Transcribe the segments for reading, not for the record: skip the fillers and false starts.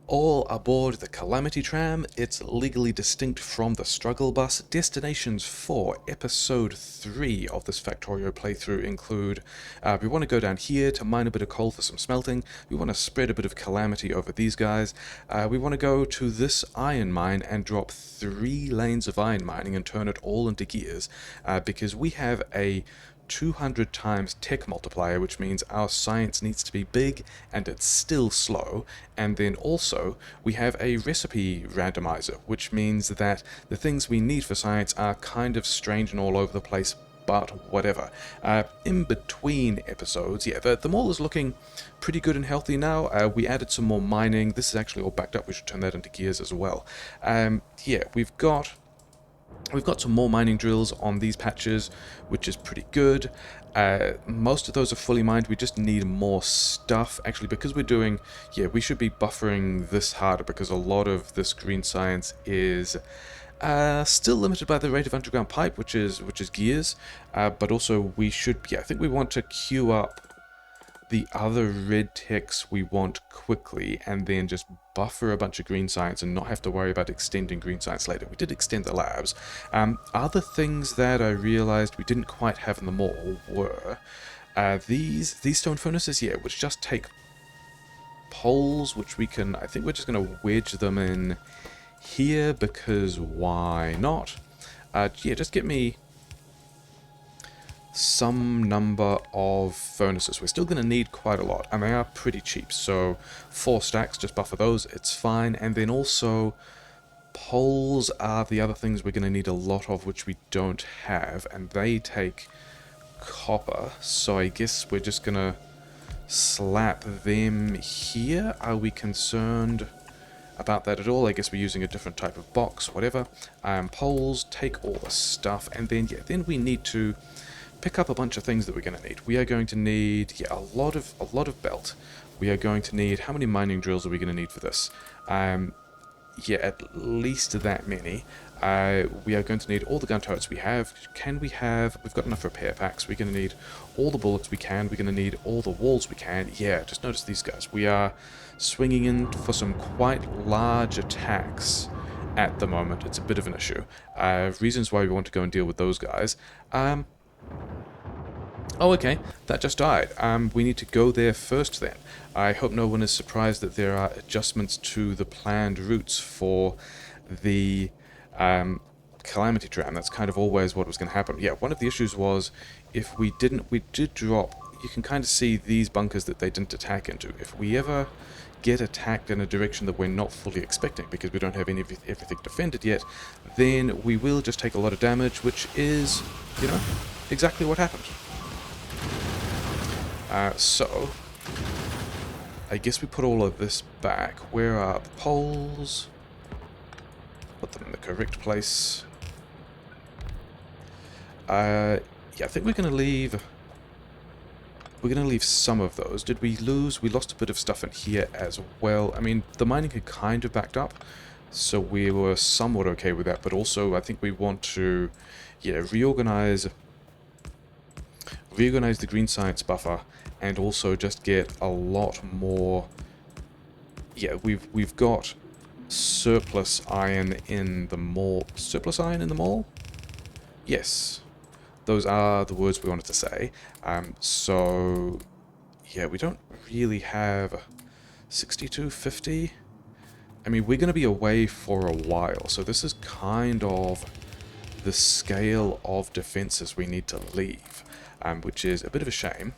All aboard the Calamity Tram. It's legally distinct from the Struggle Bus. Destinations for Episode 3 of this Factorio playthrough include, we want to go down here to mine a bit of coal for some smelting. We want to spread a bit of calamity over these guys. We want to go to this iron mine and drop 3 lanes of iron mining and turn it all into gears, because we have a 200 times tech multiplier, which means our science needs to be big and it's still slow. And then also we have a recipe randomizer, which means that the things we need for science are kind of strange and all over the place, but whatever. In between episodes, yeah, the mall is looking pretty good and healthy now. We added some more mining. This is actually all backed up. We should turn that into gears as well. Yeah, we've got some more mining drills on these patches, which is pretty good. Most of those are fully mined. We just need more stuff. Actually, because we're doing... Yeah, we should be buffering this harder because a lot of this green science is still limited by the rate of underground pipe, which is gears. But also we should... Yeah, I think we want to queue up the other red techs we want quickly and then just buffer a bunch of green science and not have to worry about extending green science later. We did extend the labs. Other things that I realized we didn't quite have in the mall were these stone furnaces, yeah, which just take poles, which we can... I think we're just going to wedge them in here because why not? Yeah, just get me some number of furnaces. We're still going to need quite a lot, and they are pretty cheap, so 4 stacks, just buffer those, it's fine. And then also poles are the other things we're going to need a lot of, which we don't have, and they take copper, so I guess we're just going to slap them here. Are we concerned about that at all? I guess we're using a different type of box, whatever. Poles take all the stuff, and then yeah, then we need to pick up a bunch of things that we're going to need. We are going to need, yeah, a lot of belt. We are going to need... How many mining drills are we going to need for this? Yeah, at least that many. We are going to need all the gun turrets we have. Can we have... We've got enough repair packs. We're going to need all the bullets we can. We're going to need all the walls we can. Yeah, just notice these guys. We are swinging in for some quite large attacks at the moment. It's a bit of an issue. Reasons why we want to go and deal with those guys. Oh, okay, that just died. We need to go there first then. I hope no one is surprised that there are adjustments to the planned routes for the Calamity Tram. That's kind of always what was going to happen. Yeah, one of the issues was if we did drop... You can kind of see these bunkers that they didn't attack into. If we ever get attacked in a direction that we're not fully expecting because we don't have everything defended yet, then we will just take a lot of damage, which is, you know, exactly what happened. So, I guess we put all of this back. Where are the poles? Put them in the correct place. Yeah, I think we're going to leave... We're going to leave some of those. Did we lose? We lost a bit of stuff in here as well. I mean, the mining had kind of backed up, so we were somewhat okay with that. But also, I think we want to, yeah, reorganize the green science buffer, and also just get a lot more... Yeah, we've got surplus iron in the mall. Surplus iron in the mall? Yes. Those are the words we wanted to say. So, yeah, we don't really have 6250. I mean, we're going to be away for a while, so this is kind of the scale of defenses we need to leave, which is a bit of a shame.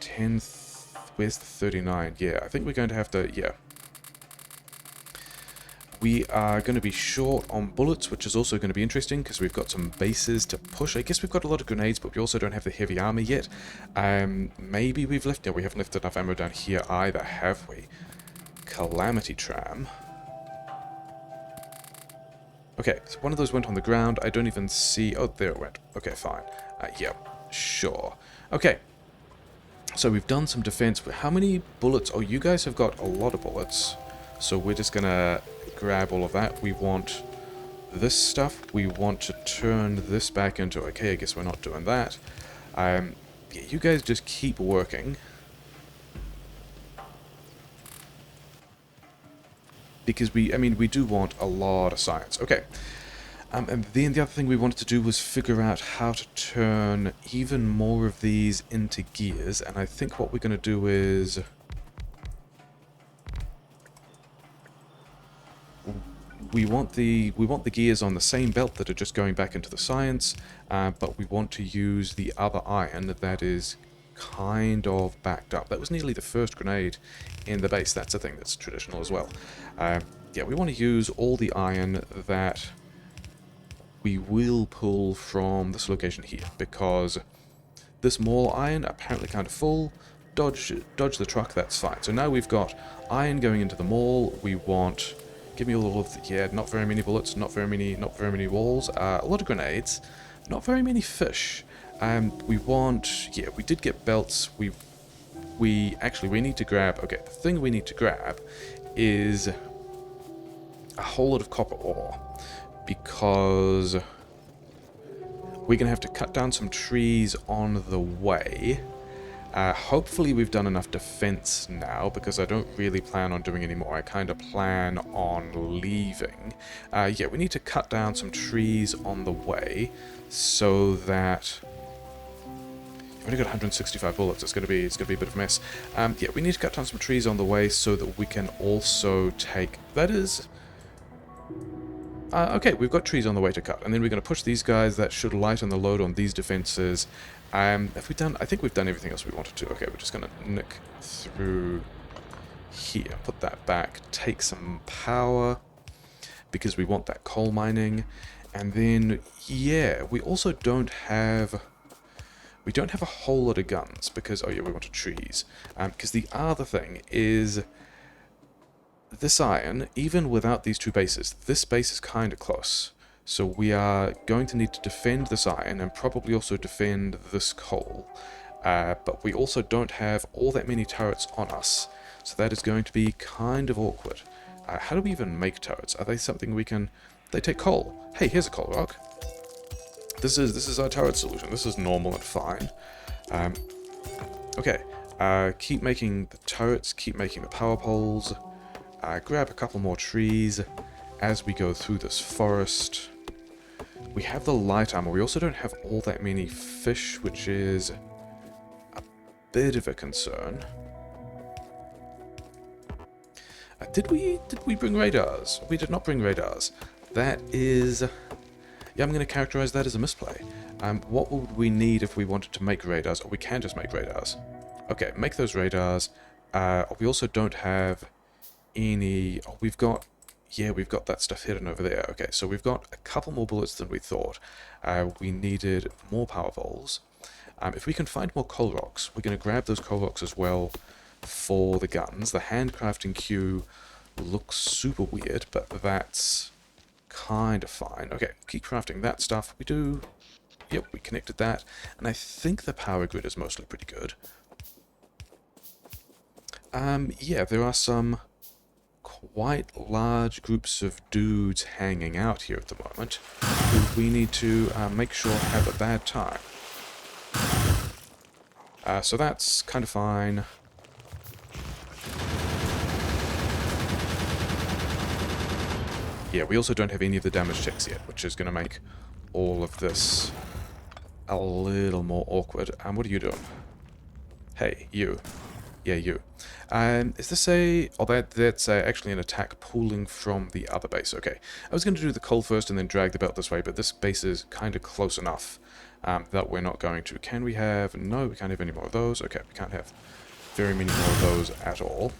10th, where's the 39? Yeah, I think we're going to have to, yeah. We are going to be short on bullets, which is also going to be interesting because we've got some bases to push. I guess we've got a lot of grenades, but we also don't have the heavy armor yet. Maybe we've left... No, we haven't left enough ammo down here either, have we? Calamity Tram. Okay, so one of those went on the ground. I don't even see... Oh, there it went. Okay, fine. Yeah, sure. Okay. So we've done some defense. How many bullets? Oh, you guys have got a lot of bullets. So we're just going to grab all of that. We want this stuff. We want to turn this back into... Okay, I guess we're not doing that. Yeah, you guys just keep working. because we do want a lot of science. Okay. And then the other thing we wanted to do was figure out how to turn even more of these into gears, and I think what we're going to do is... We want the gears on the same belt that are just going back into the science, but we want to use the other iron that is kind of backed up. That was nearly the first grenade in the base. That's a thing that's traditional as well. Yeah, we want to use all the iron that we will pull from this location here, because this mall iron apparently kind of full. Dodge the truck, that's fine. So now we've got iron going into the mall. We want... Give me a little of... Yeah, not very many bullets, not very many walls. A lot of grenades, not very many fish. We want... Yeah, we did get belts. We need to grab... Okay, the thing we need to grab is a whole lot of copper ore, because we're going to have to cut down some trees on the way. Hopefully we've done enough defense now, because I don't really plan on doing any more. I kind of plan on leaving. Yeah, we need to cut down some trees on the way, so that... You've only got 165 bullets, it's gonna be a bit of a mess. Yeah, we need to cut down some trees on the way so that we can also take... That is... okay, we've got trees on the way to cut, and then we're going to push these guys. That should lighten the load on these defenses. Have we done... I think we've done everything else we wanted to. Okay, we're just going to nick through here, put that back, take some power, because we want that coal mining. And then, yeah, we also don't have... We don't have a whole lot of guns, because... Oh yeah, we wanted trees. Because the other thing is... This iron, even without these two bases, this base is kind of close. So we are going to need to defend this iron and probably also defend this coal. But we also don't have all that many turrets on us. So that is going to be kind of awkward. How do we even make turrets? Are they something we can... They take coal. Hey, here's a coal rock. This is our turret solution. This is normal and fine. Okay. Keep making the turrets, keep making the power poles. Grab a couple more trees as we go through this forest. We have the light armor. We also don't have all that many fish, which is a bit of a concern. Did we bring radars? We did not bring radars. That is... Yeah, I'm going to characterize that as a misplay. What would we need if we wanted to make radars? Or we can just make radars. Okay, make those radars. We also don't have... any... Oh, we've got... Yeah, we've got that stuff hidden over there. Okay, so we've got a couple more bullets than we thought. We needed more power poles. If we can find more coal rocks, we're going to grab those coal rocks as well for the guns. The handcrafting queue looks super weird, but that's kind of fine. Okay, keep crafting that stuff. We do... Yep, we connected that. And I think the power grid is mostly pretty good. Yeah, there are some quite large groups of dudes hanging out here at the moment who we need to make sure have a bad time. So that's kind of fine. Yeah, we also don't have any of the damage checks yet, which is going to make all of this a little more awkward. What are you doing? Hey, you. Yeah, you. Is this a... Oh, that's actually an attack pulling from the other base. Okay. I was going to do the coal first and then drag the belt this way, but this base is kind of close enough that we're not going to. Can we have... No, we can't have any more of those. Okay, we can't have very many more of those at all.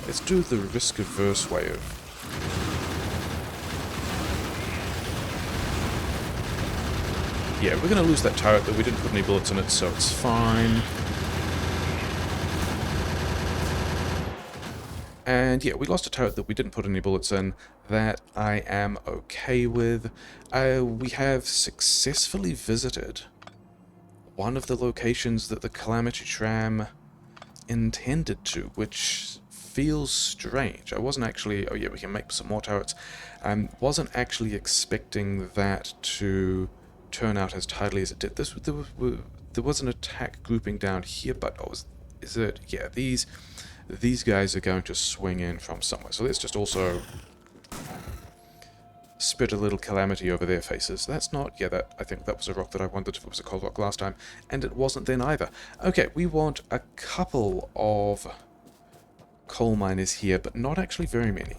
Let's do the risk-averse way of... Yeah, we're going to lose that turret, but we didn't put any bullets in it, so it's fine. And yeah, we lost a turret that we didn't put any bullets in. That I am okay with. We have successfully visited one of the locations that the Calamity Tram intended to, which feels strange. I wasn't actually... Oh yeah, we can make some more turrets. Wasn't actually expecting that to turn out as tidily as it did. There was an attack grouping down here, but... Oh, is it... Yeah, these... these guys are going to swing in from somewhere. So let's just also spread a little calamity over their faces. That's not... yeah, that I think that was a rock that I wondered if it was a coal rock last time, and it wasn't then either. Okay, we want a couple of coal miners here, but not actually very many,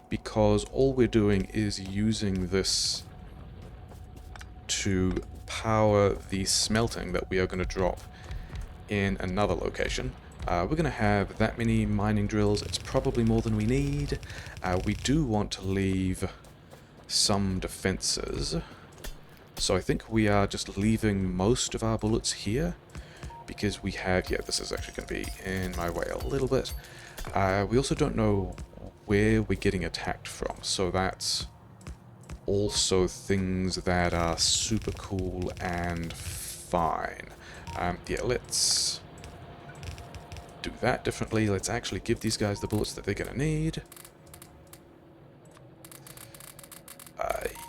because all we're doing is using this to power the smelting that we are going to drop in another location. We're going to have that many mining drills. It's probably more than we need. We do want to leave some defenses, so I think we are just leaving most of our bullets here, because we have... yeah, this is actually going to be in my way a little bit. We also don't know where we're getting attacked from, so that's also things that are super cool and fine. Yeah, let's do that differently. Let's actually give these guys the bullets that they're going to need.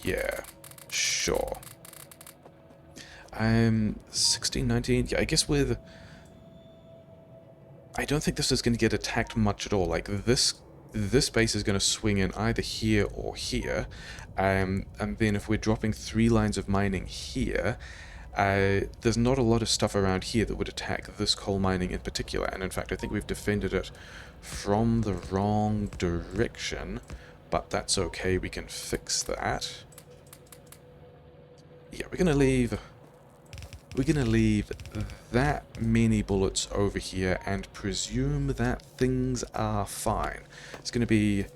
Yeah, sure. 1619, yeah, I guess with... I don't think this is going to get attacked much at all. Like, this base is going to swing in either here or here, and then if we're dropping 3 lines of mining here, there's not a lot of stuff around here that would attack this coal mining in particular, and in fact I think we've defended it from the wrong direction, but that's okay, we can fix that. Yeah, we're gonna leave that many bullets over here and presume that things are fine. It's going to be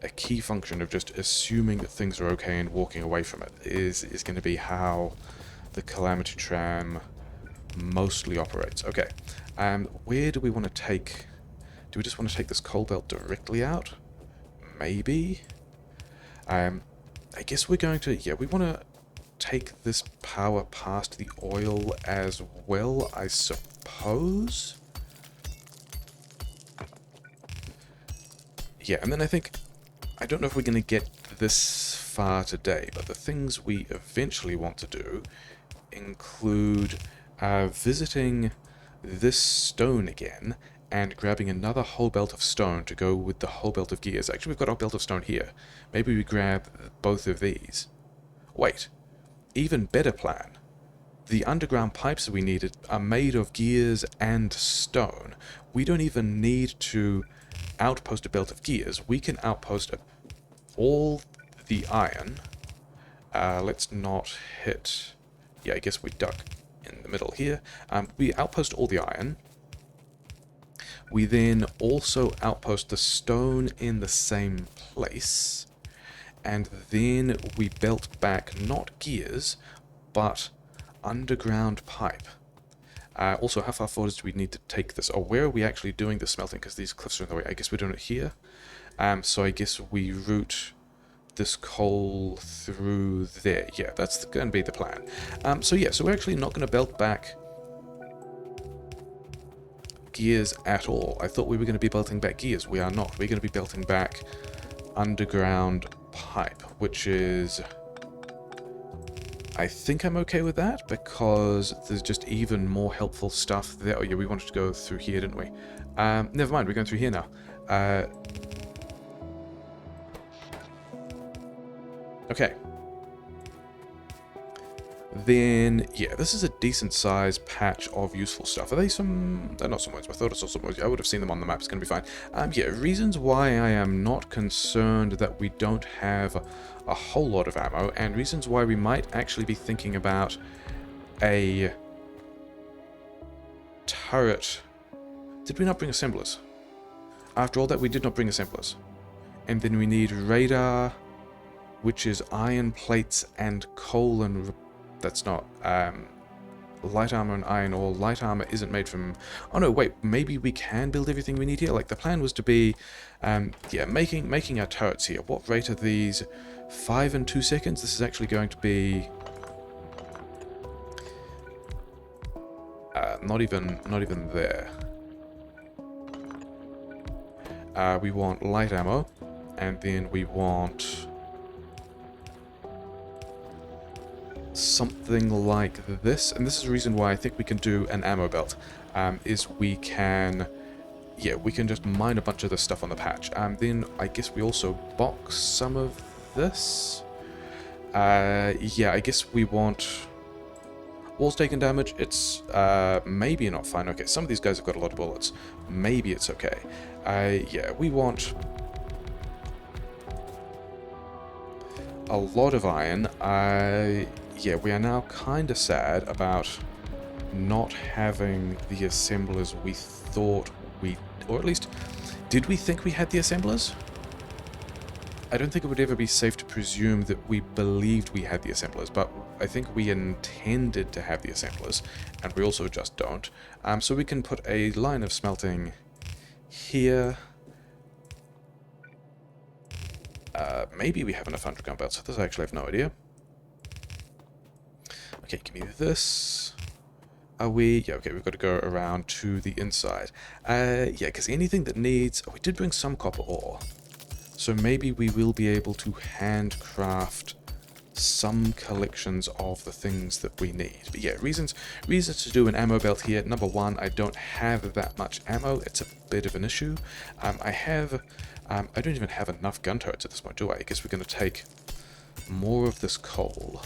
a key function of just assuming that things are okay and walking away from it is going to be how the Calamity Tram mostly operates. Okay, where do we want to take... do we just want to take this coal belt directly out? Maybe? I guess we're going to... yeah, we want to take this power past the oil as well, I suppose. Yeah, and then I think... I don't know if we're going to get this far today, but the things we eventually want to do include visiting this stone again and grabbing another whole belt of stone to go with the whole belt of gears. Actually, we've got our belt of stone here. Maybe we grab both of these. Wait. Even better plan. The underground pipes we needed are made of gears and stone. We don't even need to outpost a belt of gears. We can outpost all the iron. Let's not hit... yeah, I guess we duck in the middle here. We outpost all the iron. We then also outpost the stone in the same place. And then we belt back not gears, but underground pipe. Also, how far forward do we need to take this? Or where are we actually doing the smelting? Because these cliffs are in the way. I guess we're doing it here. So I guess we route this coal through there. Yeah, that's going to be the plan. So yeah, so we're actually not going to belt back gears at all. I thought we were going to be belting back gears. We are not. We're going to be belting back underground pipe, which is... I think I'm okay with that, because there's just even more helpful stuff there. Oh yeah, we wanted to go through here, didn't we? Never mind, we're going through here now. Okay. Then, yeah, this is a decent-sized patch of useful stuff. Are they some... they're not some ones. I thought I saw some ones. I would have seen them on the map. It's going to be fine. Yeah, reasons why I am not concerned that we don't have a whole lot of ammo, and reasons why we might actually be thinking about a turret. Did we not bring assemblers? After all that, we did not bring assemblers. And then we need radar, which is iron plates and coal and... that's not light armor and iron ore. Light armor isn't made from... oh no, wait, maybe we can build everything we need here. Like, the plan was to be, yeah, making our turrets here. What rate are these? 5 and 2 seconds? This is actually going to be... not even there. We want light ammo, and then we want something like this, and this is the reason why I think we can do an ammo belt, is we can yeah, we can just mine a bunch of this stuff on the patch. Then I guess we also box some of this. Yeah, I guess we want... Walls taking damage, it's maybe not fine. Okay, some of these guys have got a lot of bullets. Maybe it's okay. Yeah, we want a lot of iron. Yeah, we are now kind of sad about not having the assemblers we thought we... Or at least, did we think we had the assemblers? I don't think it would ever be safe to presume that we believed we had the assemblers, but I think we intended to have the assemblers, and we also just don't. So we can put a line of smelting here. Maybe we have enough underground belts. This I actually have no idea. Okay, give me this. Are we... Yeah, okay, we've got to go around to the inside. Yeah, because anything that needs... Oh, we did bring some copper ore. So maybe we will be able to handcraft some collections of the things that we need. But yeah, reasons to do an ammo belt here. Number one, I don't have that much ammo. It's a bit of an issue. I don't even have enough gun turrets at this point, do I? I guess we're going to take more of this coal.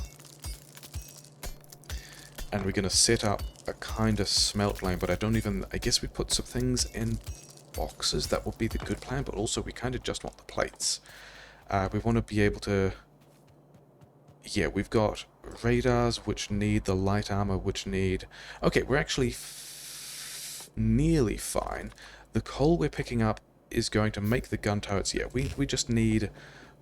And we're going to set up a kind of smelt lane, but I don't even... I guess we put some things in boxes. That would be the good plan, but also we kind of just want the plates. We want to be able to... Yeah, we've got radars which need the light armor, which need... Okay, we're actually nearly fine. The coal we're picking up is going to make the gun turrets. Yeah, we just need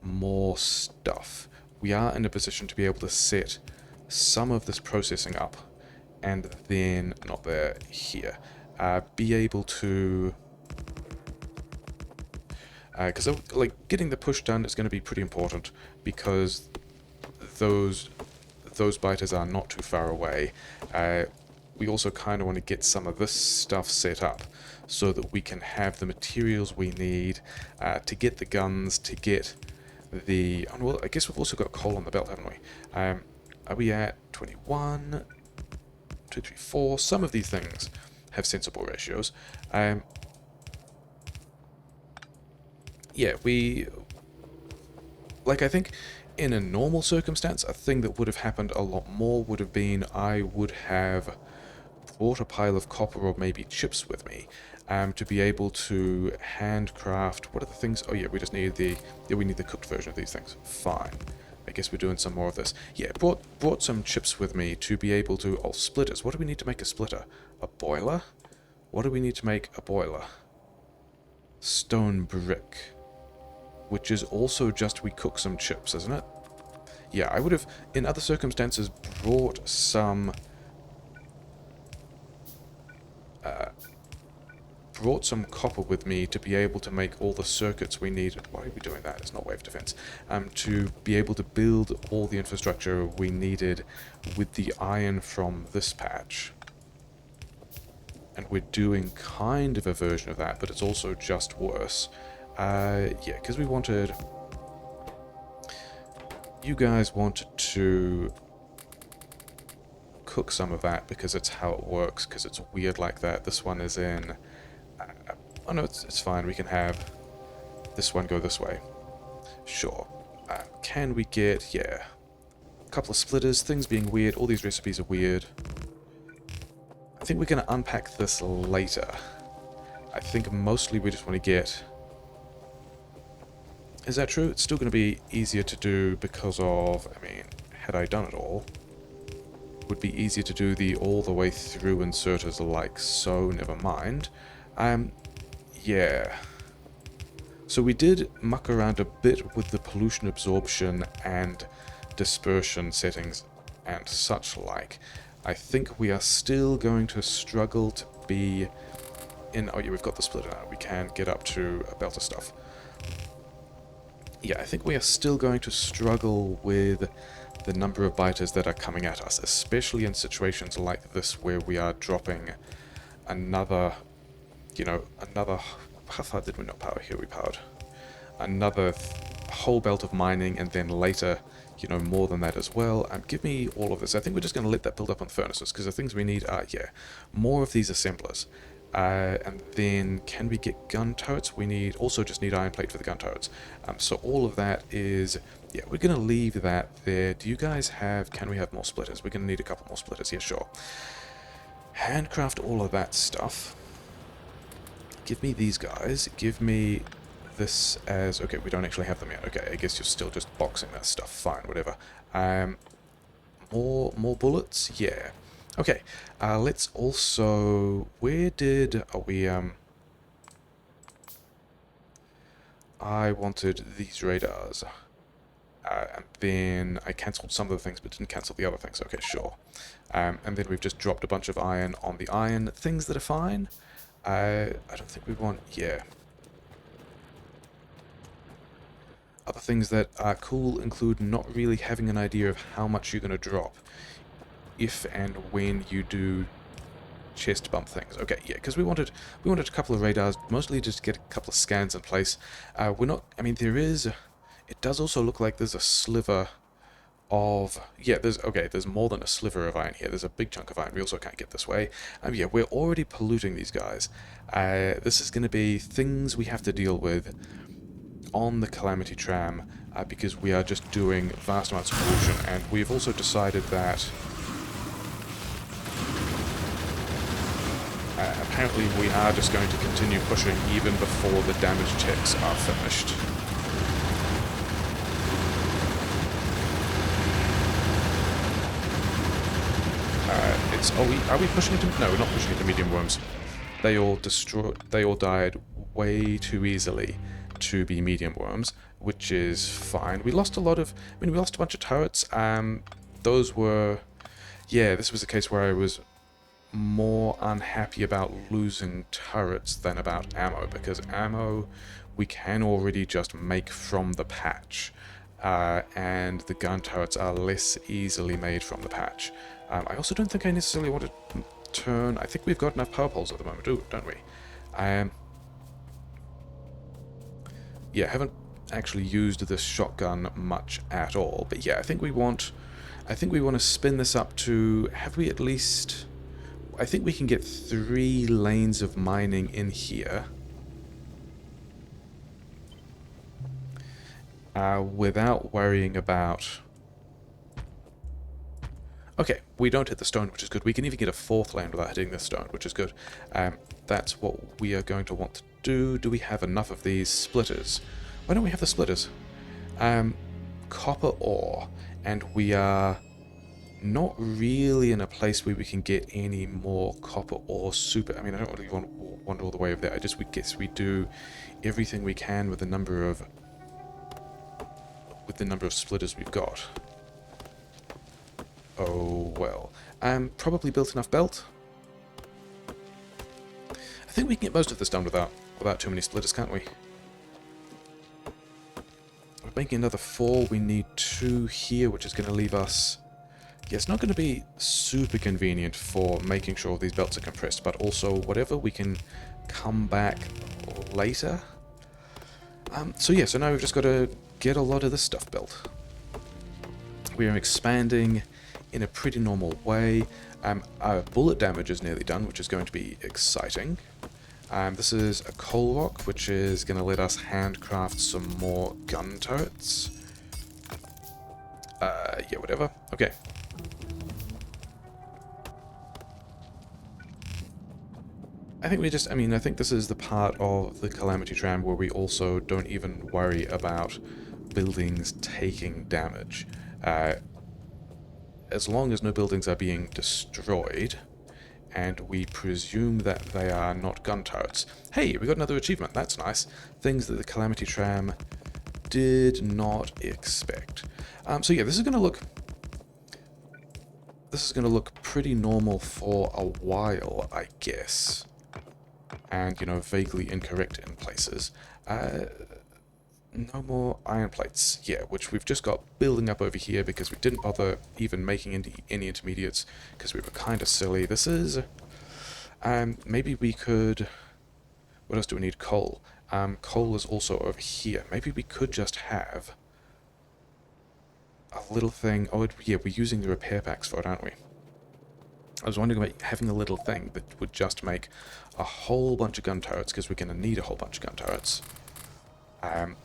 more stuff. We are in a position to be able to set some of this processing up, and then, not there, here, be able to... Because like getting the push done is going to be pretty important, because those biters are not too far away. We also kind of want to get some of this stuff set up so that we can have the materials we need to get the guns, to get the... Oh, well, I guess we've also got coal on the belt, haven't we? Are we at 21? 2, 3, 4. Some of these things have sensible ratios. Yeah, like, I think in a normal circumstance, a thing that would have happened a lot more would have been I would have brought a pile of copper or maybe chips with me to be able to handcraft... What are the things? Oh yeah, we just need the... Yeah, we need the cooked version of these things. Fine. I guess we're doing some more of this. Yeah, brought some chips with me to be able to... Oh, splitters. What do we need to make a splitter? A boiler? What do we need to make a boiler? Stone brick. Which is also just we cook some chips, isn't it? Yeah, I would have, in other circumstances, brought some copper with me to be able to make all the circuits we need. Why are we doing that? It's not wave defense. To be able to build all the infrastructure we needed with the iron from this patch. And we're doing kind of a version of that, but it's also just worse. Yeah, because we wanted... You guys wanted to cook some of that because it's how it works, because it's weird like that. This one is in... oh no, it's fine. We can have this one go this way. Sure. Can we get... Yeah. A couple of splitters, things being weird. All these recipes are weird. I think we're going to unpack this later. I think mostly we just want to get... Is that true? It's still going to be easier to do because of... I mean, had I done it all, it would be easier to do the all the way through inserters like so, never mind. Yeah. So we did muck around a bit with the pollution absorption and dispersion settings and such like. I think we are still going to struggle to be in... Oh yeah, we've got the splitter now. We can get up to a belt of stuff. Yeah, I think we are still going to struggle with the number of biters that are coming at us, especially in situations like this where we are dropping another, you know, another... How far did we not power? Here we powered. Another whole belt of mining, and then later, you know, more than that as well. Give me all of this. I think we're just going to let that build up on the furnaces, because the things we need are, yeah, more of these assemblers. And then can we get gun turrets? We need also just need iron plate for the gun turrets. So all of that is, yeah, we're going to leave that there. Do you guys have, can we have more splitters? We're going to need a couple more splitters, yeah, sure. Handcraft all of that stuff. Give me these guys. Give me this as, okay, we don't actually have them yet. Okay, I guess you're still just boxing that stuff. Fine, whatever. More bullets? Yeah. Okay, let's also, where did, are we, I wanted these radars, and then I cancelled some of the things but didn't cancel the other things. Okay, sure. And then we've just dropped a bunch of iron on the iron things that are fine. I don't think we want, yeah. Other things that are cool include not really having an idea of how much you're going to drop if and when you do chest bump things. Okay, yeah, because we wanted a couple of radars, mostly just to get a couple of scans in place. We're not, I mean, there is, it does also look like there's a sliver of, yeah, there's more than a sliver of iron here. There's a big chunk of iron we also can't get this way. Yeah, we're already polluting these guys. This is going to be things we have to deal with on the Calamity Tram, because we are just doing vast amounts of pollution, and we've also decided that apparently we are just going to continue pushing even before the damage checks are finished. Are we pushing into, no, we're not pushing into medium worms. They all died way too easily to be medium worms, which is fine. We lost a lot of, I mean, we lost a bunch of turrets. Those were, yeah, this was a case where I was more unhappy about losing turrets than about ammo, because ammo we can already just make from the patch, and the gun turrets are less easily made from the patch. I also don't think I necessarily want to turn, I think we've got enough power poles at the moment, don't we? Yeah, haven't actually used this shotgun much at all, but yeah, I think we want to spin this up to, have we at least, I think we can get 3 lanes of mining in here without worrying about, okay, we don't hit the stone, which is good. We can even get a 4th lane without hitting the stone, which is good. That's what we are going to want to do. Do we have enough of these splitters? Why don't we have the splitters? Copper ore, and we are not really in a place where we can get any more copper ore super. I mean, I don't really want all the way over there. We guess we do everything we can with the number of splitters we've got. Oh well. Probably built enough belt. I think we can get most of this done without too many splitters, can't we? We're making another 4. We need 2 here, which is going to leave us. Yeah, it's not going to be super convenient for making sure these belts are compressed, but also whatever we can come back later. So yeah, so now we've just got to get a lot of this stuff built. We are expanding in a pretty normal way. Our bullet damage is nearly done, which is going to be exciting. This is a coal rock, which is going to let us handcraft some more gun turrets. Yeah, whatever. Okay. I think this is the part of the Calamity Tram where we also don't even worry about buildings taking damage. As long as no buildings are being destroyed, and we presume that they are not gun turrets. Hey, we got another achievement, that's nice. Things that the Calamity Tram did not expect. So yeah, this is going to look pretty normal for a while, I guess. And, you know, vaguely incorrect in places. No more iron plates. Yeah, which we've just got building up over here because we didn't bother even making any intermediates because we were kind of silly. This is... maybe we could... What else do we need? Coal. Coal is also over here. Maybe we could just have a little thing... Oh, yeah, we're using the repair packs for it, aren't we? I was wondering about having a little thing that would just make a whole bunch of gun turrets, because we're going to need a whole bunch of gun turrets. And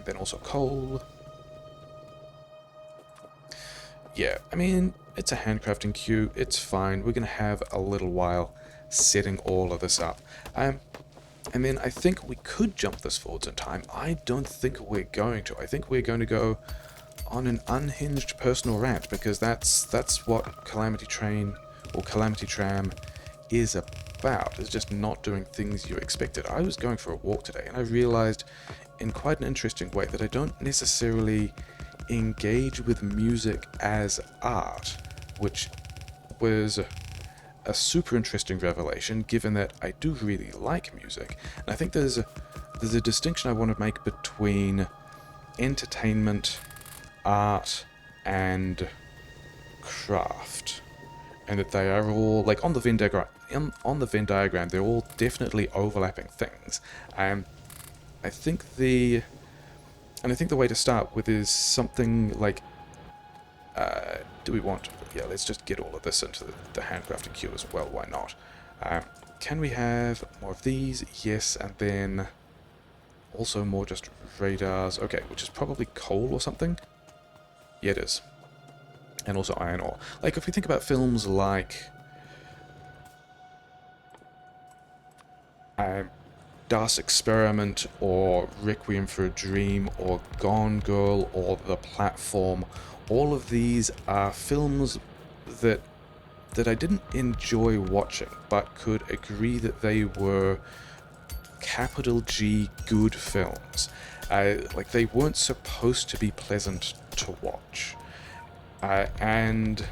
then also coal. Yeah, I mean, it's a handcrafting queue, it's fine. We're going to have a little while setting all of this up. And then I think we could jump this forwards in time. I don't think we're going to. I think we're going to go on an unhinged personal rant, because that's what Calamity Train or Calamity Tram is about, is just not doing things you expected. I was going for a walk today and I realized in quite an interesting way that I don't necessarily engage with music as art, which was a super interesting revelation, given that I do really like music. And I think there's a distinction I want to make between entertainment, art, and craft, and that they are all, like, on the Venn diagram, they're all definitely overlapping things. I think the way to start with is something like, do we want, yeah, let's just get all of this into the handcrafting queue as well, why not? Can we have more of these? Yes, and then also more just radars, okay, which is probably coal or something? Yeah, it is. And also iron ore. Like, if we think about films like Das Experiment, or Requiem for a Dream, or Gone Girl, or The Platform, all of these are films that I didn't enjoy watching, but could agree that they were capital G good films. Like, they weren't supposed to be pleasant to watch. And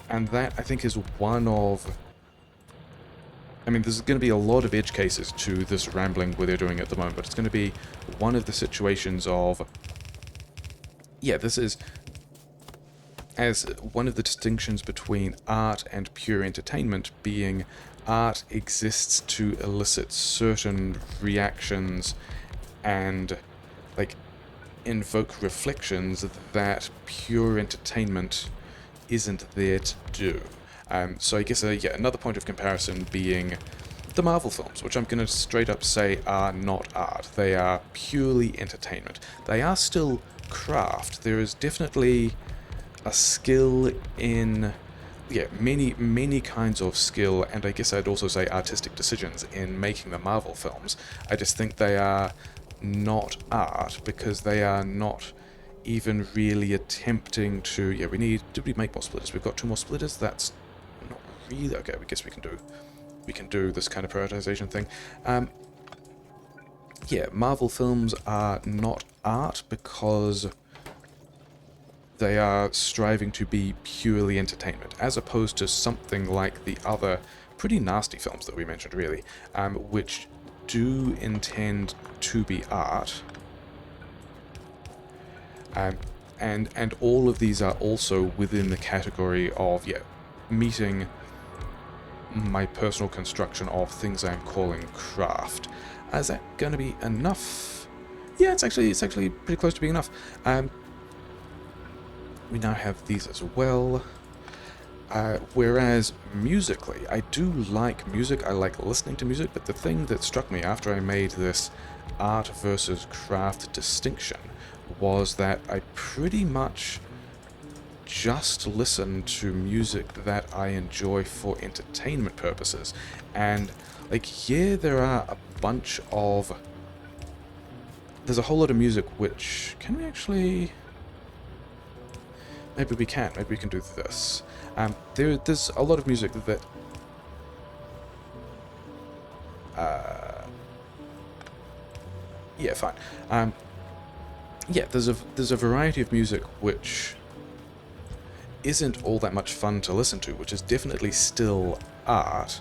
that, I think, is one of... I mean, there's going to be a lot of edge cases to this rambling where they're doing at the moment, but it's going to be one of the situations of... Yeah, this is... as one of the distinctions between art and pure entertainment being art exists to elicit certain reactions and, like, invoke reflections that pure entertainment isn't there to do. So I guess, yeah, another point of comparison being the Marvel films, which I'm going to straight up say are not art. They are purely entertainment. They are still craft. There is definitely a skill in, yeah, many kinds of skill, and I guess I'd also say artistic decisions in making the Marvel films. I just think they are not art because they are not even really attempting to... Yeah, did we make more splitters? We've got 2 more splitters. That's not really... Okay, I guess we can do this kind of prioritization thing. Yeah, Marvel films are not art because they are striving to be purely entertainment, as opposed to something like the other pretty nasty films that we mentioned, really, which do intend to be art. And all of these are also within the category of, yeah, meeting my personal construction of things I'm calling craft. Is that going to be enough? Yeah, it's actually pretty close to being enough. We now have these as well. Whereas musically, I do like music, I like listening to music, but the thing that struck me after I made this art versus craft distinction was that I pretty much just listen to music that I enjoy for entertainment purposes. And, like, yeah, there are a bunch of... There's a whole lot of music which... Can we actually... Maybe we can do this. There's a lot of music that... yeah, fine. Yeah, there's a variety of music which isn't all that much fun to listen to, which is definitely still art.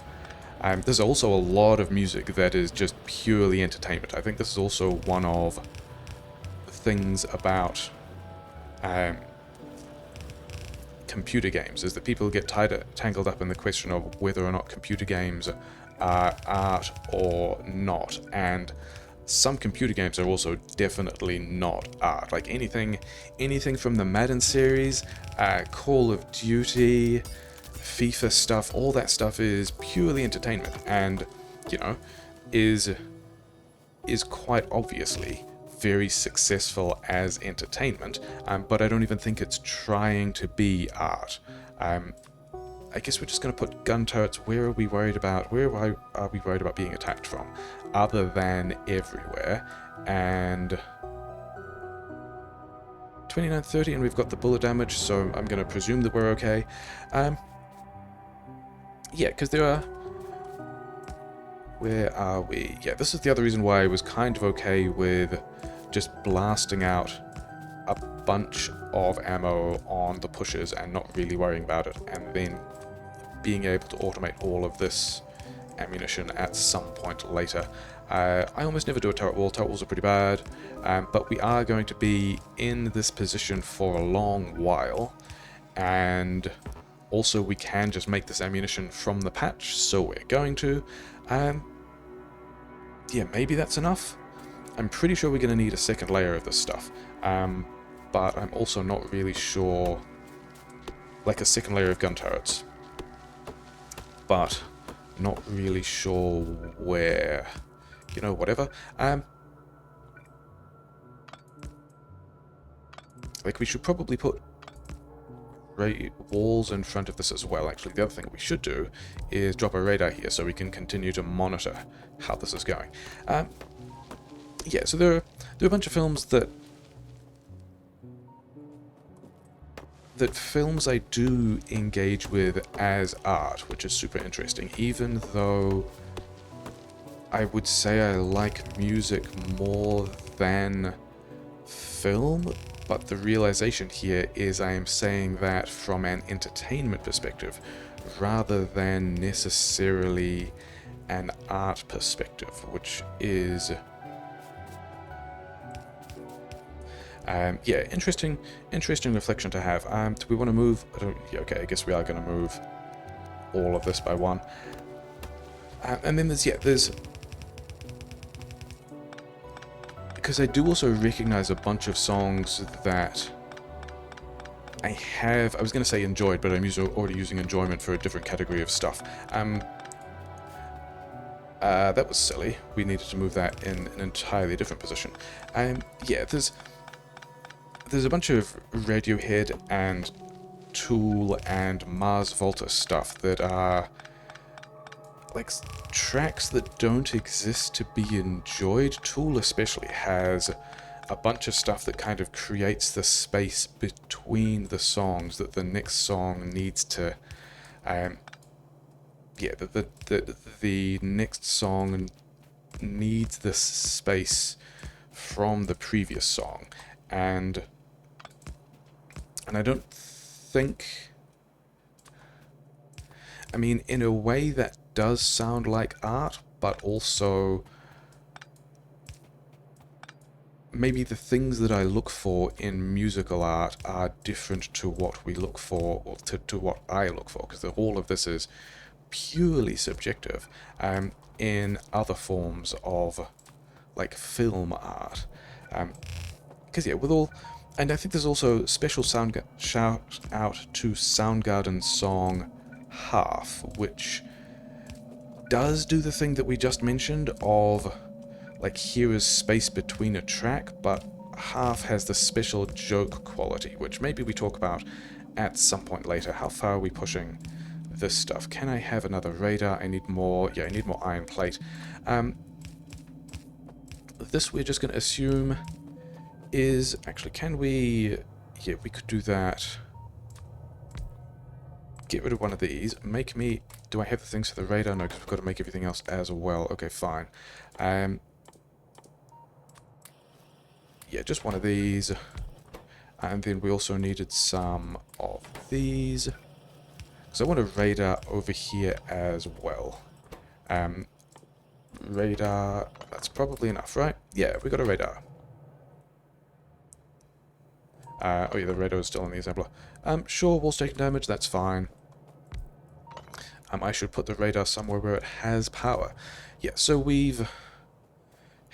There's also a lot of music that is just purely entertainment. I think this is also one of the things about computer games, is that people get tangled up in the question of whether or not computer games are art or not. And some computer games are also definitely not art. Like anything from the Madden series, Call of Duty, FIFA stuff, all that stuff is purely entertainment, and you know, is quite obviously very successful as entertainment, but I don't even think it's trying to be art. I guess we're just going to put gun turrets. Where are we worried about? Where are we worried about being attacked from? Other than everywhere. And 2930, and we've got the bullet damage, so I'm going to presume that we're okay. Yeah, because there are... Where are we? Yeah, this is the other reason why I was kind of okay with just blasting out a bunch of ammo on the pushes and not really worrying about it, and then being able to automate all of this ammunition at some point later. I almost never do a turret wall. Turret walls are pretty bad, but we are going to be in this position for a long while, and also we can just make this ammunition from the patch, so we're going to. Yeah, maybe that's enough. I'm pretty sure we're going to need a second layer of this stuff, but I'm also not really sure, like a second layer of gun turrets, but not really sure where, you know, whatever. Like, we should probably put walls in front of this as well. Actually, the other thing we should do is drop a radar here so we can continue to monitor how this is going. Yeah, so there are a bunch of films that films I do engage with as art, which is super interesting, even though I would say I like music more than film, but the realization here is I am saying that from an entertainment perspective rather than necessarily an art perspective, which is yeah, interesting reflection to have. Do we want to move? Yeah, okay, I guess we are going to move all of this by one. And then there's because I do also recognize a bunch of songs that I was going to say enjoyed, but I'm already using enjoyment for a different category of stuff. That was silly. We needed to move that in an entirely different position. Yeah, there's a bunch of Radiohead and Tool and Mars Volta stuff that are like tracks that don't exist to be enjoyed. Tool especially has a bunch of stuff that kind of creates the space between the songs that the next song needs to yeah, the next song needs this space from the previous song, and I don't think, I mean, in a way that does sound like art, but also maybe the things that I look for in musical art are different to what we look for, or to what I look for, because all of this is purely subjective in other forms of like film art. Because yeah, with all, and I think there's also special shout out to Soundgarden's song Half, which does do the thing that we just mentioned of like here is space between a track, but Half has the special joke quality, which maybe we talk about at some point later. How far are we pushing this stuff? Can I have another radar? I need more. Yeah, I need more iron plate. This we're just going to assume is actually, can we, yeah, we could do that. Get rid of one of these. Make me, do I have the things for the radar? No, because we've got to make everything else as well. Okay, fine. Yeah, just one of these. And then we also needed some of these. So I want a radar over here as well. Radar, that's probably enough, right? Yeah, we got a radar. Oh yeah, the radar is still in the assembler. Sure, wall's taking damage, that's fine. I should put the radar somewhere where it has power. Yeah, so we've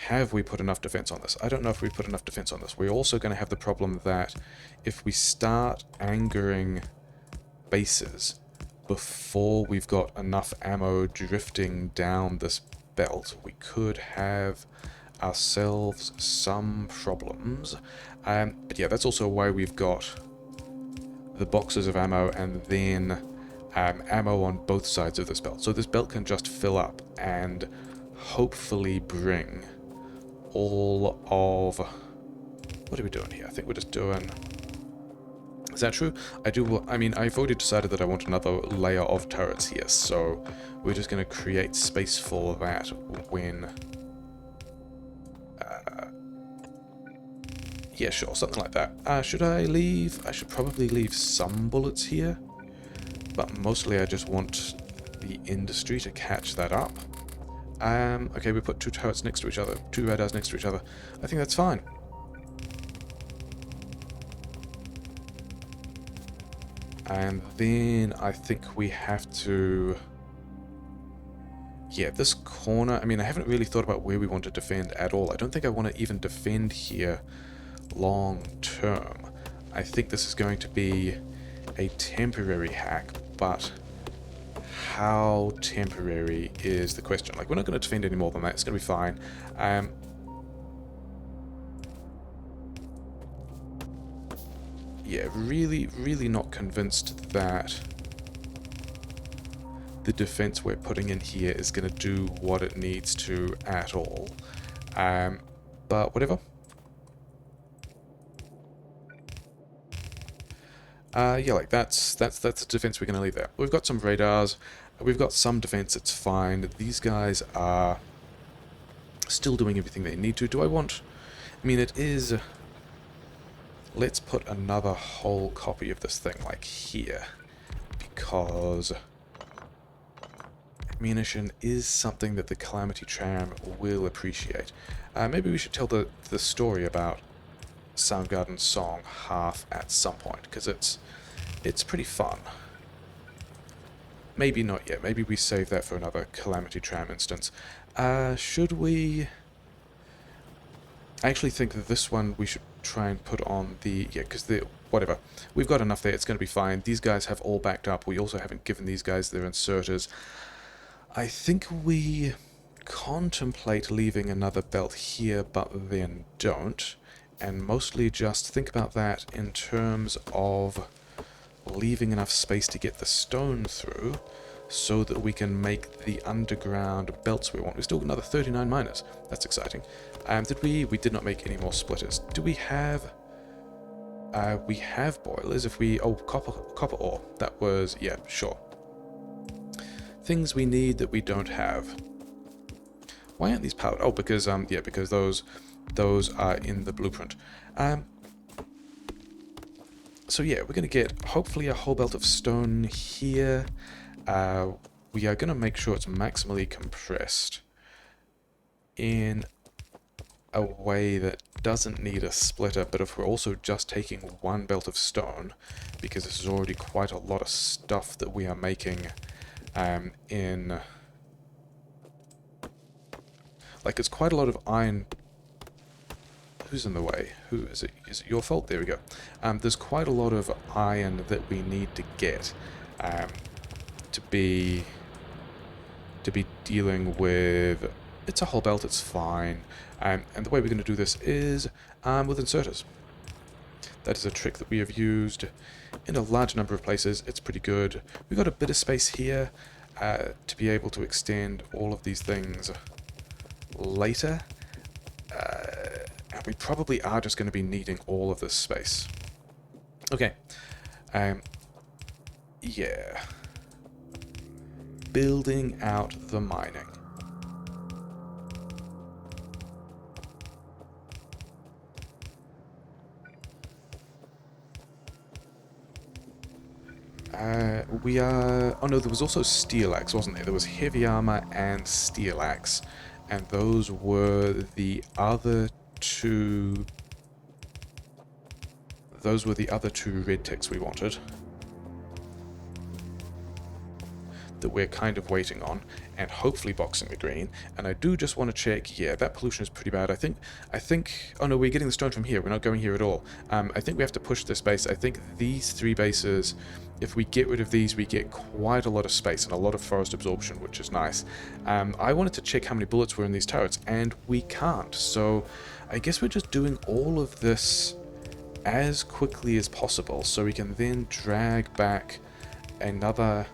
have we put enough defense on this? I don't know if we put enough defense on this. We're also going to have the problem that if we start angering bases before we've got enough ammo drifting down this belt, we could have ourselves some problems. But yeah, that's also why we've got the boxes of ammo and then ammo on both sides of this belt. So this belt can just fill up and hopefully bring all of... What are we doing here? I think we're just doing... Is that true? I mean, I've already decided that I want another layer of turrets here, so we're just going to create space for that when... yeah, sure, something like that. Should I leave? I should probably leave some bullets here, but mostly I just want the industry to catch that up. Okay, we put two turrets next to each other, two radars next to each other. I think that's fine. And then I think we have to... Yeah, this corner, I mean, I haven't really thought about where we want to defend at all. I don't think I want to even defend here long term. I think this is going to be a temporary hack, but how temporary is the question? Like, we're not going to defend any more than that. It's going to be fine. Yeah, really not convinced that the defense we're putting in here is going to do what it needs to at all. But whatever. Yeah, like that's the defense we're going to leave there. We've got some radars. We've got some defense. It's fine. These guys are still doing everything they need to. Do I want... I mean, it is... Let's put another whole copy of this thing, like, here. Because ammunition is something that the Calamity Tram will appreciate. Maybe we should tell the story about Soundgarden's song Half at some point, because it's pretty fun. Maybe not yet. Maybe we save that for another Calamity Tram instance. Should we... I actually think that this one we should try and put on the... Yeah, because the... Whatever. We've got enough there. It's going to be fine. These guys have all backed up. We also haven't given these guys their inserters. I think we contemplate leaving another belt here, but then don't. And mostly just think about that in terms of leaving enough space to get the stone through so that we can make the underground belts we want. We still got another 39 miners. That's exciting. Did we? We did not make any more splitters. Do we have... we have boilers if we... Oh, copper ore. That was... Yeah, sure. Things we need that we don't have. Why aren't these powered? Oh, because, yeah, because those are in the blueprint. So yeah, we're going to get, hopefully, a whole belt of stone here. We are going to make sure it's maximally compressed in a way that doesn't need a splitter, but if we're also just taking one belt of stone, because this is already quite a lot of stuff that we are making in... Like, it's quite a lot of iron... Who's in the way? Who is it? Is it your fault? There we go. There's quite a lot of iron that we need to get to be dealing with... It's a whole belt, it's fine. And the way we're going to do this is with inserters. That is a trick that we have used in a large number of places. It's pretty good. We've got a bit of space here to be able to extend all of these things later. And we probably are just going to be needing all of this space. Okay. Yeah. Building out the mining. We are... Oh no, there was also steel axe, wasn't there? There was heavy armor and steel axe. And those were the other two... Those were the other two red ticks we wanted. that we're kind of waiting on, and hopefully boxing the green. And I do just want to check, yeah, that pollution is pretty bad. I think, oh no, we're getting the stone from here, we're not going here at all. I think we have to push this base. I think these 3 bases, if we get rid of these, we get quite a lot of space and a lot of forest absorption, which is nice. I wanted to check how many bullets were in these turrets, and we can't, so I guess we're just doing all of this as quickly as possible, so we can then drag back another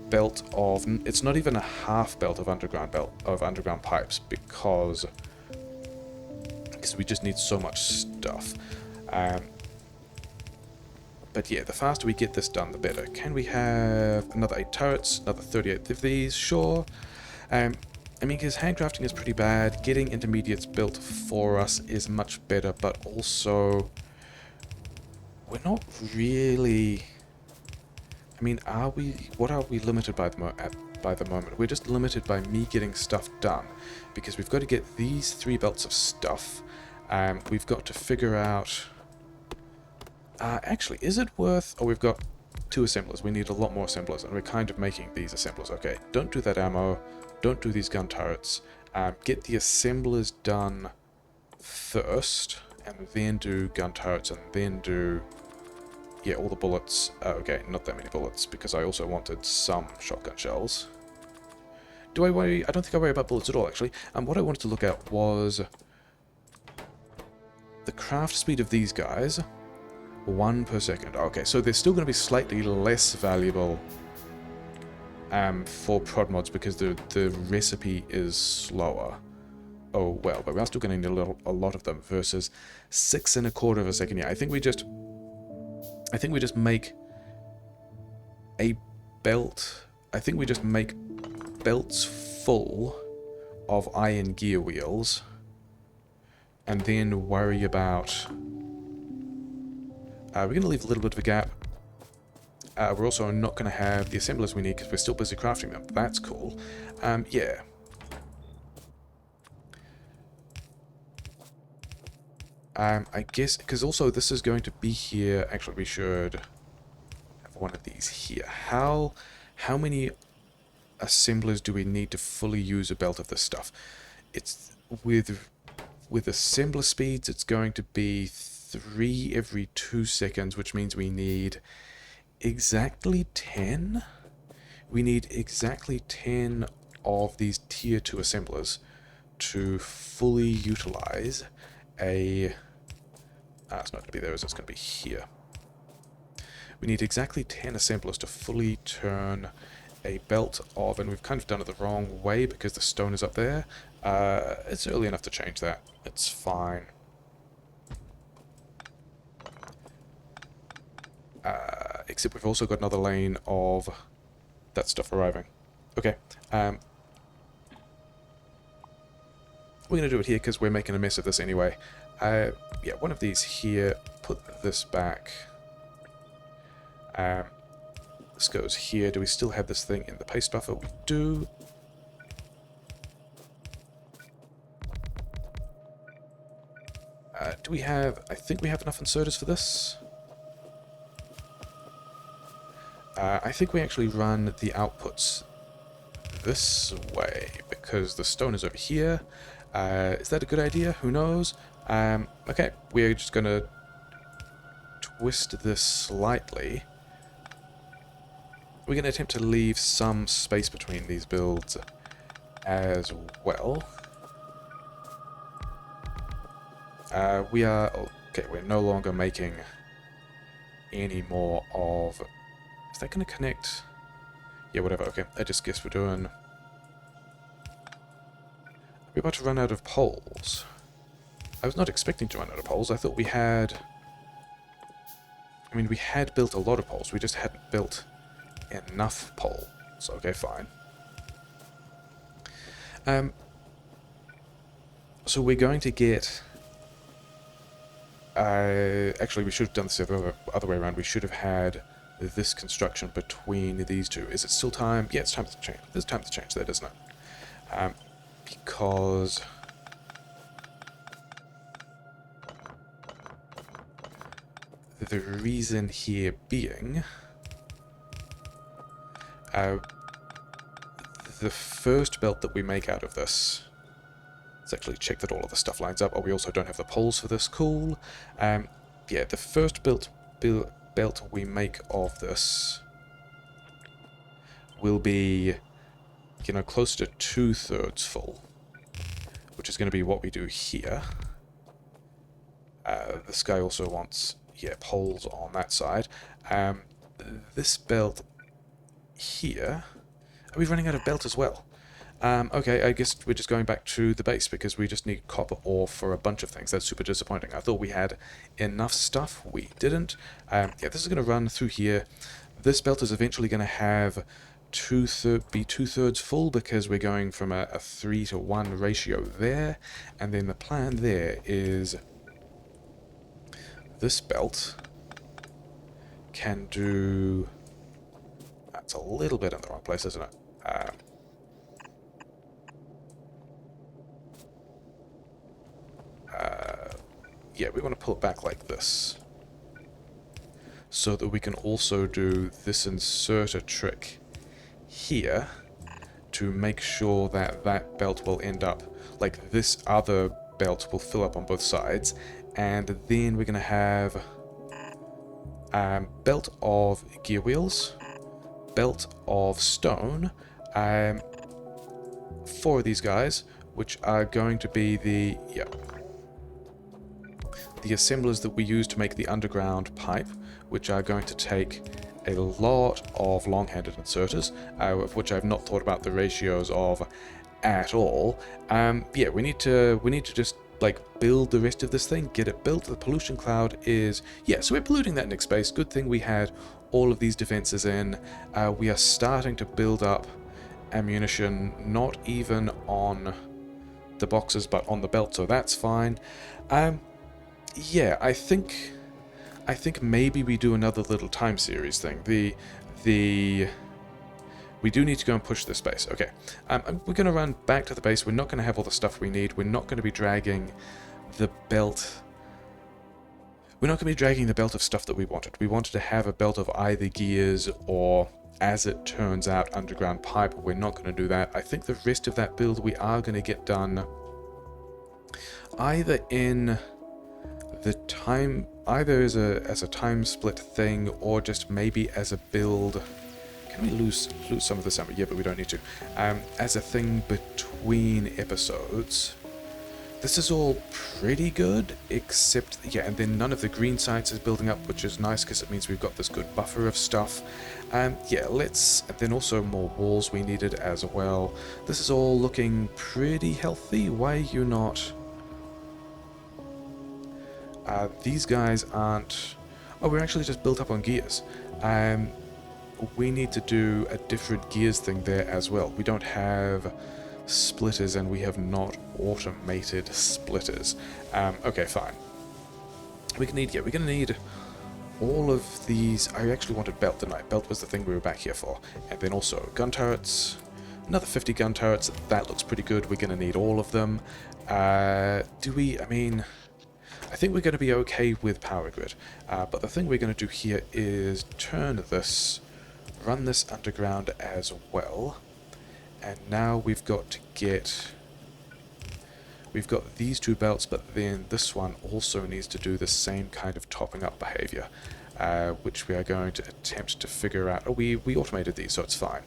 belt of, it's not even a half belt of underground pipes, because we just need so much stuff. But yeah, the faster we get this done, the better. Can we have another 8 turrets, another 38 of these? Sure. I mean, because handcrafting is pretty bad, getting intermediates built for us is much better, but also we're not really... I mean, what are we limited by the moment? We're just limited by me getting stuff done, because we've got to get these 3 belts of stuff. We've got to figure out... actually, is it worth... Oh, we've got 2 assemblers. We need a lot more assemblers, and we're kind of making these assemblers. Okay, don't do that ammo. Don't do these gun turrets. Get the assemblers done first, and then do gun turrets, and then do... Yeah, all the bullets. Okay, not that many bullets, because I also wanted some shotgun shells. Do I worry? I don't think I worry about bullets at all, actually. What I wanted to look at was the craft speed of these guys. 1 per second. Okay, so they're still going to be slightly less valuable for prod mods, because the recipe is slower. Oh well, but we are still going to need a lot of them versus 6 1/4 of a second. Yeah, I think we just make a belt. I think we just make belts full of iron gear wheels, and then worry about... we're going to leave a little bit of a gap. We're also not going to have the assemblers we need, because we're still busy crafting them. That's cool. Yeah. I guess, because also this is going to be here... Actually, we should have one of these here. How many assemblers do we need to fully use a belt of this stuff? It's with assembler speeds, it's going to be 3 every 2 seconds, which means we need exactly 10. We need exactly 10 of these tier 2 assemblers to fully utilize a... it's not going to be there, it's going to be here. We need exactly 10 assemblers to fully turn a belt of, and we've kind of done it the wrong way because the stone is up there. It's early enough to change that. It's fine. Except we've also got another lane of that stuff arriving. Okay. We're going to do it here because we're making a mess of this anyway. Yeah, one of these here. Put this back. This goes here. Do we still have this thing in the paste buffer? We do. Do we have... I think we have enough inserters for this. I think we actually run the outputs this way because the stone is over here. Is that a good idea? Who knows? Okay, we're just going to twist this slightly. We're going to attempt to leave some space between these builds as well. We are... Okay, we're no longer making any more of... Is that going to connect? Yeah, whatever, okay. I just guess we're doing... We're about to run out of poles. I was not expecting to run out of poles. I thought we had... I mean, we had built a lot of poles. We just hadn't built enough poles. Okay, fine. So we're going to get... actually, we should have done this the other way around. We should have had this construction between these two. Is it still time? Yeah, it's time to change. There's time to change that, isn't it? Because... the reason here being... Uh, the first belt that we make out of this... Let's actually check that all of the stuff lines up. Oh, we also don't have the poles for this. Cool. Yeah, the first belt we make of this will be, you know, close to 2/3 full, which is going to be what we do here. This guy also wants, yeah, poles on that side. This belt here... Are we running out of belt as well? Okay, I guess we're just going back to the base because we just need copper ore for a bunch of things. That's super disappointing. I thought we had enough stuff. We didn't. Yeah, this is going to run through here. This belt is eventually going to have be 2/3 full because we're going from a 3-to-1 ratio there. And then the plan there is this belt can do... That's a little bit in the wrong place, isn't it? Yeah, we want to pull it back like this, so that we can also do this inserter trick here to make sure that that belt will end up, like this other belt will fill up on both sides, and then we're going to have belt of gear wheels, belt of stone, 4 of these guys, which are going to be the assemblers that we use to make the underground pipe, which are going to take a lot of long-handed inserters, of which I've not thought about the ratios of at all. Yeah, we need to just like build the rest of this thing, get it built. The pollution cloud is, yeah, so we're polluting that next space. Good thing we had all of these defenses in. We are starting to build up ammunition, not even on the boxes, but on the belt, so that's fine. Yeah, I think maybe we do another little time series thing. We do need to go and push this base. Okay, we're going to run back to the base. We're not going to have all the stuff we need. We're not going to be dragging the belt. We're not going to be dragging the belt of stuff that we wanted. We wanted to have a belt of either gears or, as it turns out, underground pipe. We're not going to do that. I think the rest of that build we are going to get done either in the time, either as a time split thing, or just maybe as a build. Can we lose some of this ammo? Yeah, but we don't need to. As a thing between episodes. This is all pretty good, except, yeah, and then none of the green sites is building up, which is nice because it means we've got this good buffer of stuff. Yeah, and then also more walls we needed as well. This is all looking pretty healthy. Why are you not... these guys aren't... Oh, we're actually just built up on gears. We need to do a different gears thing there as well. We don't have splitters, and we have not automated splitters. Okay, fine. We're gonna need all of these. I actually wanted belt, didn't I? Belt was the thing we were back here for. And then also gun turrets. Another 50 gun turrets. That looks pretty good. We're gonna need all of them. Do we... I mean... I think we're going to be okay with power grid, but the thing we're going to do here is turn this, run this underground as well, and now we've got these 2 belts, but then this one also needs to do the same kind of topping up behavior, which we are going to attempt to figure out. Oh, we automated these, so it's fine.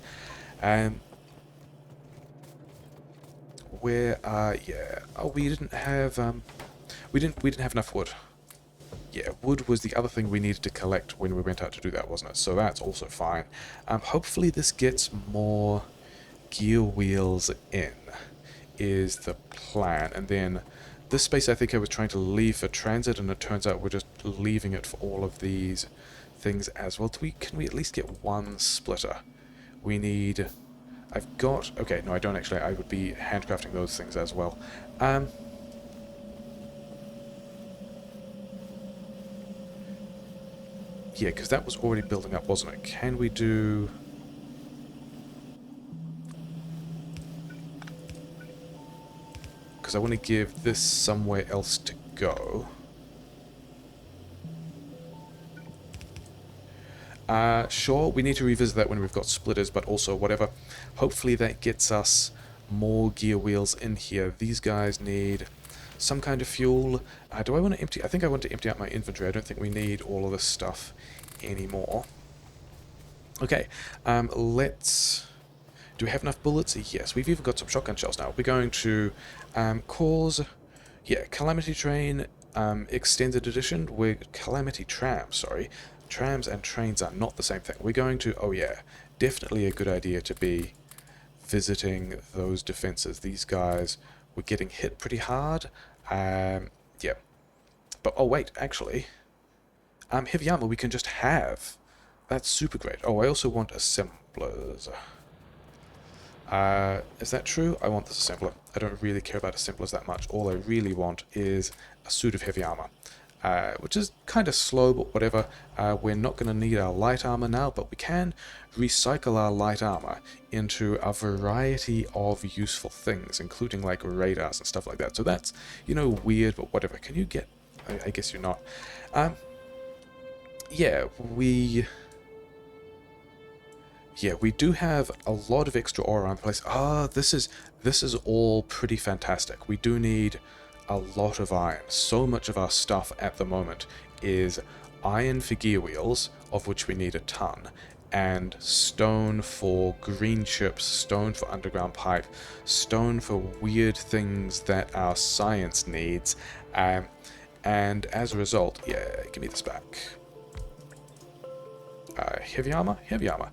Yeah, oh, we didn't have, we didn't have enough wood. Yeah, wood was the other thing we needed to collect when we went out to do that, wasn't it? So that's also fine. Hopefully this gets more gear wheels in, is the plan. And then this space I think I was trying to leave for transit, and it turns out we're just leaving it for all of these things as well. Can we at least get 1 splitter? We need... I've got... Okay, no, I don't actually. I would be handcrafting those things as well. Yeah, because that was already building up, wasn't it? Can we do... Because I want to give this somewhere else to go. Sure, we need to revisit that when we've got splitters, but also whatever. Hopefully that gets us more gear wheels in here. These guys need some kind of fuel. Do I want to empty? I think I want to empty out my inventory. I don't think we need all of this stuff anymore. Okay, let's... Do we have enough bullets? Yes, we've even got some shotgun shells now. We're going to cause... Yeah, Calamity Train Extended Edition. Calamity Tram, sorry. Trams and trains are not the same thing. We're going to... Oh yeah, definitely a good idea to be visiting those defenses. These guys were getting hit pretty hard. Yeah. But, oh wait, actually... heavy armor we can just have. That's super great. Oh, I also want assemblers. Is that true? I want this assembler. I don't really care about assemblers that much. All I really want is a suit of heavy armor. Which is kind of slow, but whatever. We're not going to need our light armor now, but we can recycle our light armor into a variety of useful things, including like radars and stuff like that. So that's, you know, weird, but whatever. Can you get... I guess you're not. Yeah, we do have a lot of extra ore around the place. This is all pretty fantastic. We do need a lot of iron. So much of our stuff at the moment is iron for gear wheels, of which we need a ton, and stone for green chips, stone for underground pipe, stone for weird things that our science needs, and as a result, yeah, give me this back. Heavy armor? Heavy armor.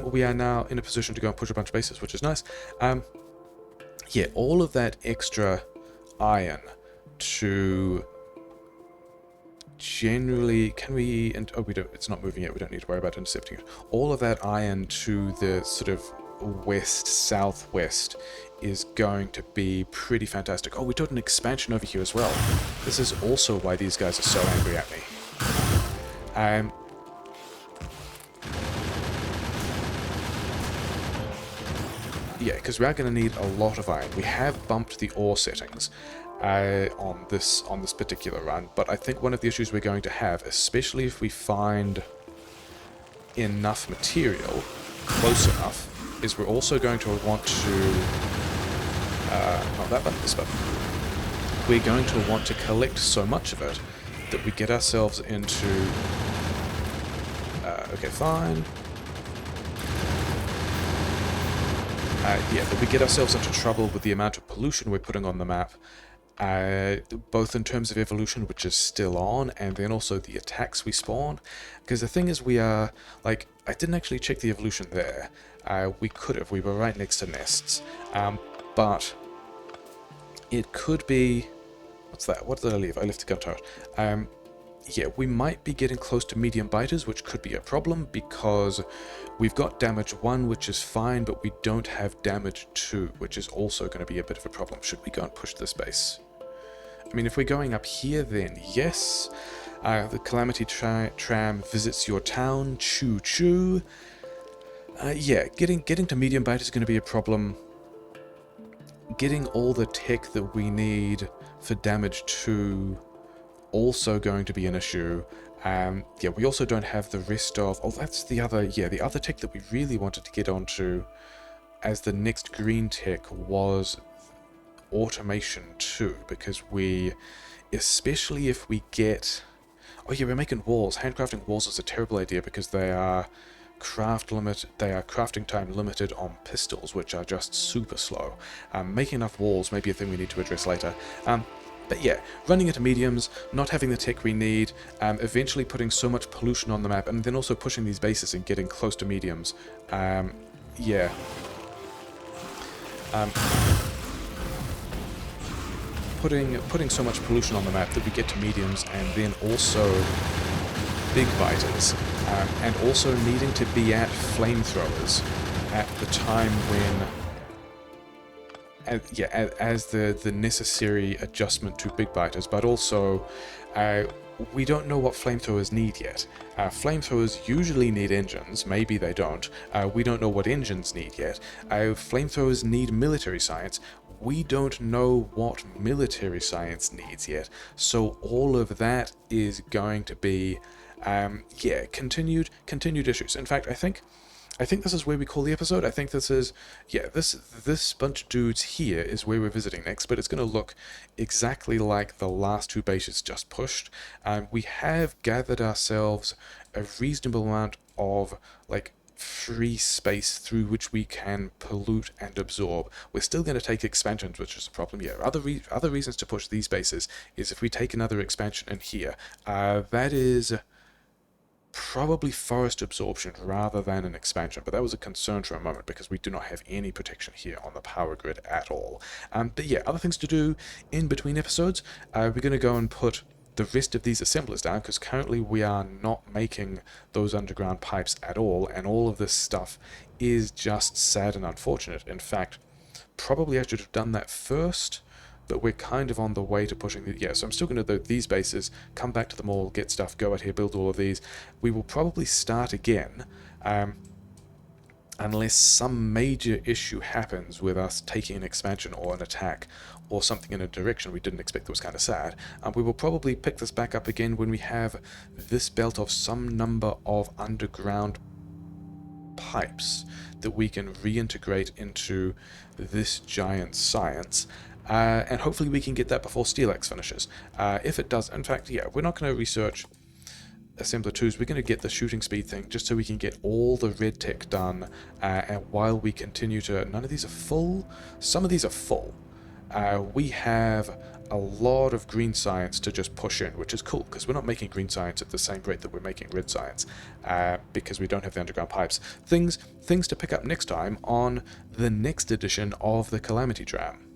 We are now in a position to go and push a bunch of bases, which is nice. Yeah, all of that extra iron to generally... Can we... And, oh, we don't... It's not moving yet. We don't need to worry about intercepting it. All of that iron to the sort of west-southwest is going to be pretty fantastic. Oh, we got an expansion over here as well. This is also why these guys are so angry at me. Yeah, because we are going to need a lot of iron. We have bumped the ore settings on this particular run, but I think one of the issues we're going to have, especially if we find enough material close enough, is we're also going to want to... not that button, this button. We're going to want to collect so much of it that we get ourselves into... okay, fine. Yeah, that we get ourselves into trouble with the amount of pollution we're putting on the map, both in terms of evolution, which is still on, and then also the attacks we spawn. Because the thing is, we are, like, I didn't actually check the evolution there. We could have, we were right next to nests. But it could be... What's that? What did I leave? I left the gun turret. Yeah, we might be getting close to medium biters, which could be a problem, because we've got damage 1, which is fine, but we don't have damage 2, which is also going to be a bit of a problem. Should we go and push this base? I mean, if we're going up here, then yes. The Calamity Tram visits your town. Choo-choo. Yeah, getting to medium bite is going to be a problem. Getting all the tech that we need for damage 2... also going to be an issue. Yeah, we also don't have the rest of... Oh, that's the other... Yeah, the other tech that we really wanted to get onto as the next green tech was automation too, because we... Especially if we get... Oh yeah, we're making walls. Handcrafting walls is a terrible idea because they are crafting time limited on pistols, which are just super slow. Making enough walls may be a thing we need to address later. But yeah, running into mediums, not having the tech we need, eventually putting so much pollution on the map, and then also pushing these bases and getting close to mediums. Yeah. Putting so much pollution on the map that we get to mediums, and then also big biters, and also needing to be at flamethrowers at the time when... as the necessary adjustment to big biters, but also we don't know what flamethrowers need yet. Flamethrowers usually need engines, maybe they don't. We don't know what engines need yet. Flamethrowers need military science. We don't know what military science needs yet. So all of that is going to be Yeah, continued issues. In fact, I think this is where we call the episode. I think this is, yeah, this bunch of dudes here is where we're visiting next, but it's going to look exactly like the last two bases just pushed. We have gathered ourselves a reasonable amount of, like, free space through which we can pollute and absorb. We're still going to take expansions, which is a problem. Yeah, other reasons to push these bases is if we take another expansion in here, that is probably forest absorption rather than an expansion, but that was a concern for a moment because we do not have any protection here on the power grid at all. But yeah, other things to do in between episodes. We're going to go and put the rest of these assemblers down because currently we are not making those underground pipes at all, and all of this stuff is just sad and unfortunate. In fact, probably I should have done that first, but we're kind of on the way to pushing the... Yeah, so I'm still going to do these bases, come back to the mall, get stuff, go out here, build all of these. We will probably start again, unless some major issue happens with us taking an expansion or an attack or something in a direction we didn't expect that was kind of sad. We will probably pick this back up again when we have this belt of some number of underground pipes that we can reintegrate into this giant science. And hopefully we can get that before SteelX finishes. If it does, in fact, yeah, we're not going to research Assembler 2s, we're going to get the shooting speed thing just so we can get all the red tech done, and while we continue to... None of these are full? Some of these are full. We have a lot of green science to just push in, which is cool, because we're not making green science at the same rate that we're making red science, because we don't have the underground pipes. Things to pick up next time on the next edition of the Calamity Tram.